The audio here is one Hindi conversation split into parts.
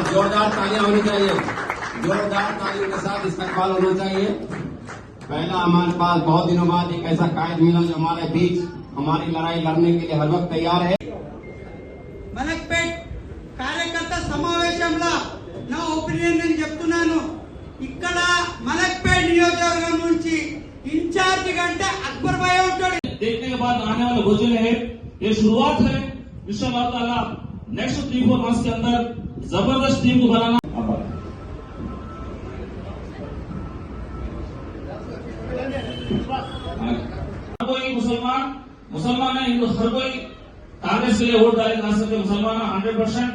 जोरदार तालियां होनी चाहिए, जोरदार तालियों के साथ इस्तकबाल होना चाहिए। पहला हमारे पास बहुत दिनों बाद एक ऐसा कायद मिला जो हमारे बीच हमारी लड़ाई लड़ने के लिए हर वक्त तैयार है। మలక్పేట్ కార్యకర్త సమావేశంలో నా ఒపీనియన్ నేను చెప్తున్నాను। ఇక్కడ మలక్పేట్ నియోజకవర్గం నుంచి इंचार्ज घंटे अकबर भाई उठाड़ी देखने के बाद आने वाले भोजन है, ये शुरुआत है। इंशाअल्लाह ताला नेक्स्ट 3-4 मंथ्स के अंदर जबरदस्त टीम को बनाना। कोई मुसलमान है, हिंदू हर कोई कांग्रेस के लिए वोट डाले, खास करके मुसलमान 100%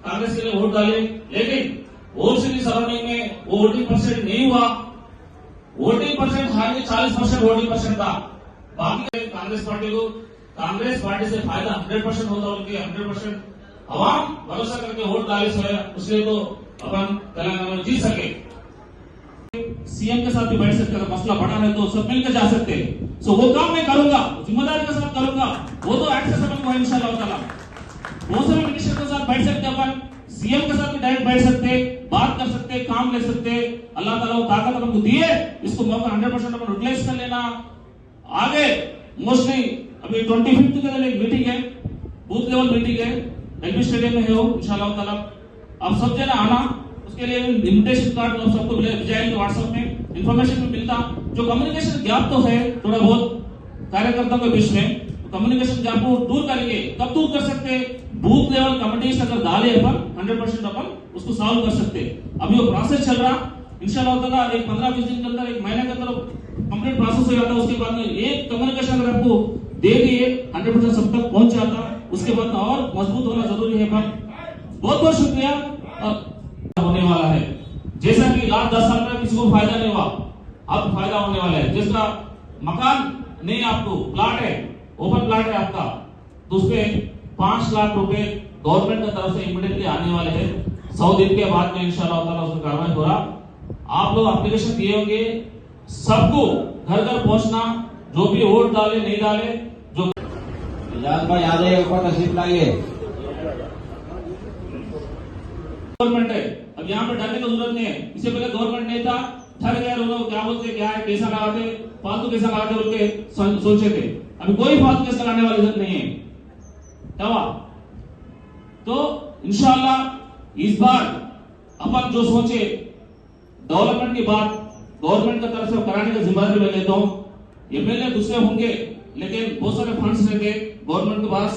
कांग्रेस के लिए वोट डाले, लेकिन ओवरसीज सराउंडिंग में वो वोटिंग परसेंट नहीं हुआ। Voting percent hardly 40% voting percent था। बाकी कांग्रेस पार्टी से फायदा 100% होता, उनके 100% अवाम भरोसा करके वोट डाले उसलिए तो अपन तेलंगाना में जीत सके। सीएम के साथ भी बैठ सकते, अगर मसला बड़ा है तो सब मिलकर जा सकते हैं। सो वो काम मैं करूंगा, जिम्मेदारी के साथ करूंगा, वो तो एक्सेसिबल है इंशाअल्लाह ताला। बहुत सारे मिनिस्टर के साथ बैठ सकते अपन, सीएम के साथ भी डायरेक्ट बैठ सकते, बात कर सकते, काम ले सकते। अल्लाह ताला वो ताकत हमको दिए, इसको मौका 100% अपन यूटिलाइज कर लेना। आगे मोस्टली अभी 25 के दिन एक मीटिंग है, बूथ लेवल मीटिंग है, एलबी स्टेडियम में है वो इंशाअल्लाह ताला। अब सब जना आना, उसके लिए इन्विटेशन कार्ड आप सबको भेजाएंगे व्हाट्सएप में, इन्फॉर्मेशन भी मिलता। जो कम्युनिकेशन गैप तो है थोड़ा बहुत कार्यकर्ताओं के बीच में, कम्युनिकेशन गैप को दूर करेंगे। कब दूर कर सकते? बूथ लेवल कमिटीज अगर डाले अपन 100% अपन उसको सॉल्व कर सकते। अभी वो प्रोसेस चल रहा, इंशाअल्लाह ताला एक 15-20 दिन के अंदर, एक महीने के अंदर कंप्लीट प्रोसेस हो जाता। उसके बाद में एक कम्युनिकेशन अगर आपको दे दिए 100% सब तक पहुंच जाता, उसके बाद और मजबूत होना जरूरी है। बहुत बहुत शुक्रिया। होने वाला है जैसा कि लास्ट 10 साल में किसी को फायदा नहीं हुआ, अब फायदा होने वाला है। जिसका मकान नहीं, आपको प्लाट है, ओपन प्लाट है आपका, तो उस पे 5 लाख रुपए गवर्नमेंट की तरफ से इमीडिएटली आने वाले हैं। 100 दिन के बाद में इंशाअल्लाह ताला उसका कार्रवाई हो रहा। आप लोग एप्लीकेशन दिए होंगे, सबको घर घर पहुंचना, जो भी वोट डाले नहीं डाले, जो याद है ऊपर तशरीफ लाइए। गवर्नमेंट है, अब यहाँ पे डरने की जरूरत नहीं है। इससे पहले गवर्नमेंट नहीं था, ठग गए लोग, क्या बोलते क्या है, कैसा लगाते, फालतू कैसा लगाते उनके सोचे थे। अभी कोई फालतू केस लगाने वाली जरूरत नहीं है। तो इंशाअल्लाह इस बार अपन जो सोचे डेवलपमेंट की बात गवर्नमेंट की तरफ से कराने की जिम्मेदारी मैं लेता हूँ। एमएलए दूसरे होंगे, लेकिन बहुत सारे फंड्स रहते गवर्नमेंट के पास,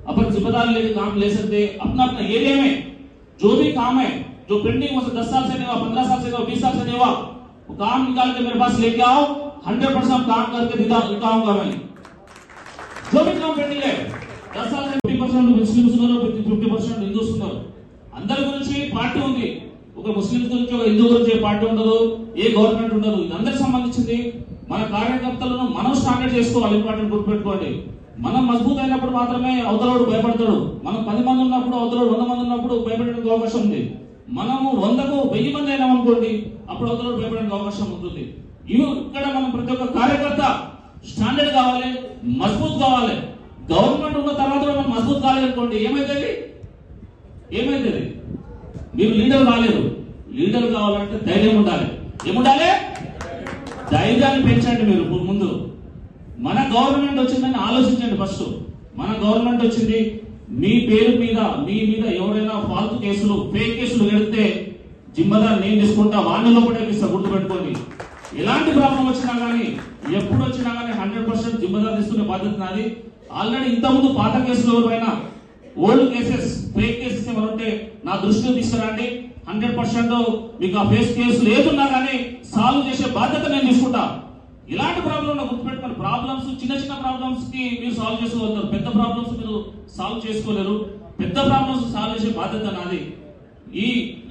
अपन जिम्मेदारी लेके काम ले सकते। अपना अपना एरिया में जो भी काम है, जो पेंडिंग हो 10 साल से नहीं हुआ, 15 साल से नहीं हुआ, 20 साल से नहीं हुआ, वो काम निकाल के मेरे पास लेके आओ, 100% काम करके दिखाऊंगा मैं। जो भी काम पेंडिंग है 10 साल से 50% ముస్లిమ్స్ ఉన్నారు, 50% హిందూస్ ఉన్నారు। అందరి గురించి పార్టీ ఉంది, ఒక ముస్లిమ్స్ గురించి ఒక హిందూ గురించి పార్టీ ఉండదు, ఏ గవర్నమెంట్ ఉండదు। ఇది అందరికి సంబంధించింది। మన కార్యకర్తలను మనం స్టాండర్డ్ చేసుకోవాలి। ఇంపార్టెంట్ గుర్తుపెట్టుకోండి, మనం మజబూత్ అయినప్పుడు మాత్రమే అవతలోడు భయపడతాడు। మనం 10 మంది ఉన్నప్పుడు, అవతలోడు 100 మంది ఉన్నప్పుడు భయపడడానికి అవకాశం ఉంది। మనము 100కు 1000 మంది అయినాం అనుకోండి, అప్పుడు అవతలోడు భయపడడానికి అవకాశం ఉంటుంది। ఇక్కడ మనం ప్రతి ఒక్క కార్యకర్త స్టాండర్డ్ కావాలి, మజబూత్ కావాలి। గవర్నమెంట్ ఉన్న తర్వాత మనం మజబూత్ కాలేదనుకోండి, ఏమైతుంది? మీరు లీడర్ కాలేరు। లీడర్ కావాలంటే ధైర్యం ఉండాలి। ఏముండాలి? ధైర్యాన్ని పెంచండి మీరు ముందు। మన గవర్నమెంట్ వచ్చిందని ఆలోచించండి ఫస్ట్। మన గవర్నమెంట్ వచ్చింది, మీ పేరు మీద మీ మీద ఎవరైనా ఫాల్తు కేసులు, ఫేక్ కేసులు పెడితే జిమ్మదారు నేను తీసుకుంటా, వాడిని లోపడేపిస్తా, గుర్తుపెట్టుకోండి। ఎలాంటి ప్రాబ్లం వచ్చినా కానీ, ఎప్పుడు వచ్చినా కానీ 100% జిమ్మదారు తీసుకునే బాధ్యత నాది। ఆల్రెడీ ఇంతకుముందు పాత కేసులు ఎవరైనా ఓల్డ్ కేసెస్, ఫేక్ కేసెస్ ఏమైనా ఉంటే నా దృష్టిలో తీసుకురండి। 100% మీకు ఆ ఫేక్ కేసులు ఏదున్నా కానీ సాల్వ్ చేసే బాధ్యత నేను తీసుకుంటా। ఇలాంటి ప్రాబ్లం గుర్తుపెట్టుకోండి, ప్రాబ్లమ్స్ చిన్న చిన్న ప్రాబ్లమ్స్ కి మీరు సాల్వ్ చేసుకోగలుగుతారు, పెద్ద ప్రాబ్లమ్స్ మీరు సాల్వ్ చేసుకోలేరు। పెద్ద ప్రాబ్లమ్స్ సాల్వ్ చేసే బాధ్యత నాది।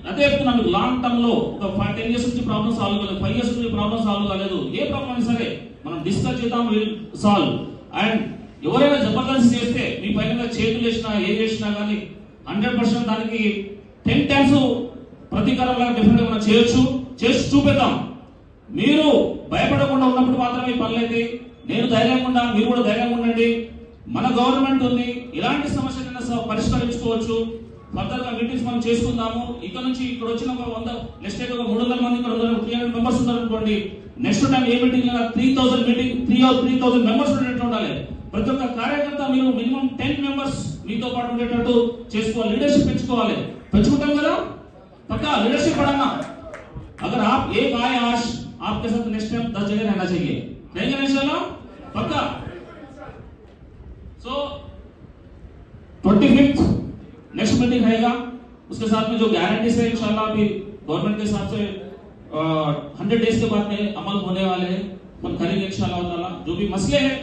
అదే చెప్తున్నా, మీకు లాంగ్ టర్మ్ లో ఒక 10 years నుంచి ప్రాబ్లమ్ సాల్వ్ కాలేదు, 5 years నుంచి ప్రాబ్లమ్ సాల్వ్ కాలేదు, ఏ ప్రాబ్లం అయినా సరే మనం డిస్కస్ చేద్దాం, సాల్వ్। అండ్ ఎవరైనా జబర్దస్త్ చేస్తే మీ పైన చేతులు వేసినా ఏం చేసినా కానీ 100% దానికి 10 టైమ్స్ ప్రతీకారంగా డిఫరెంట్ మనం చేయొచ్చు, చేసి చూపెడతాం. మీరు భయపడకుండా ఉన్నప్పుడు మాత్రమే పనులు అయితే. నేను ధైర్యంగా ఉన్నా, మీరు కూడా ధైర్యంగా ఉండండి. మన గవర్నమెంట్ ఉంది, ఇలాంటి సమస్యలైనా పరిష్కరించుకోవచ్చు. ఫర్దర్ గా మీటింగ్స్ మనం చేసుకుందాము. ఇక్కడ నుంచి ఇక్కడ వచ్చిన ఒక 100 నెక్స్ట్ ఒక 300 మంది, ఇక్కడ 300 మెంబర్స్ ఉన్నారు అనుకోండి. నెక్స్ట్ టైం ఏ మీటింగ్ 3000 మెంబర్స్ ఉండేట్టు ఉండాలి. ప్రతి ఒక్క కార్యకర్త మీరు మినిమం 10 మెంబర్స్ మీతో పాటు ఉండేటట్టు చేసుకోవాలి. లీడర్షిప్ పెంచుకోవాలి. పెంచుకుంటాం కదా పక్కా लीडरशिप बढ़ाना. अगर आप एक आए आज, आपके साथ नेक्स्ट टाइम 10 जगह रहना चाहिए. रहेंगे ना इंशाल्लाह पक्का. सो 25th नेक्स्ट मीटिंग रहेगा. उसके साथ में जो गारंटीज है इंशाल्लाह अभी गवर्नमेंट के हिसाब से 100 डेज के बाद में अमल होने वाले हैं. हम करेंगे इंशाल्लाह ताला. जो भी मसले हैं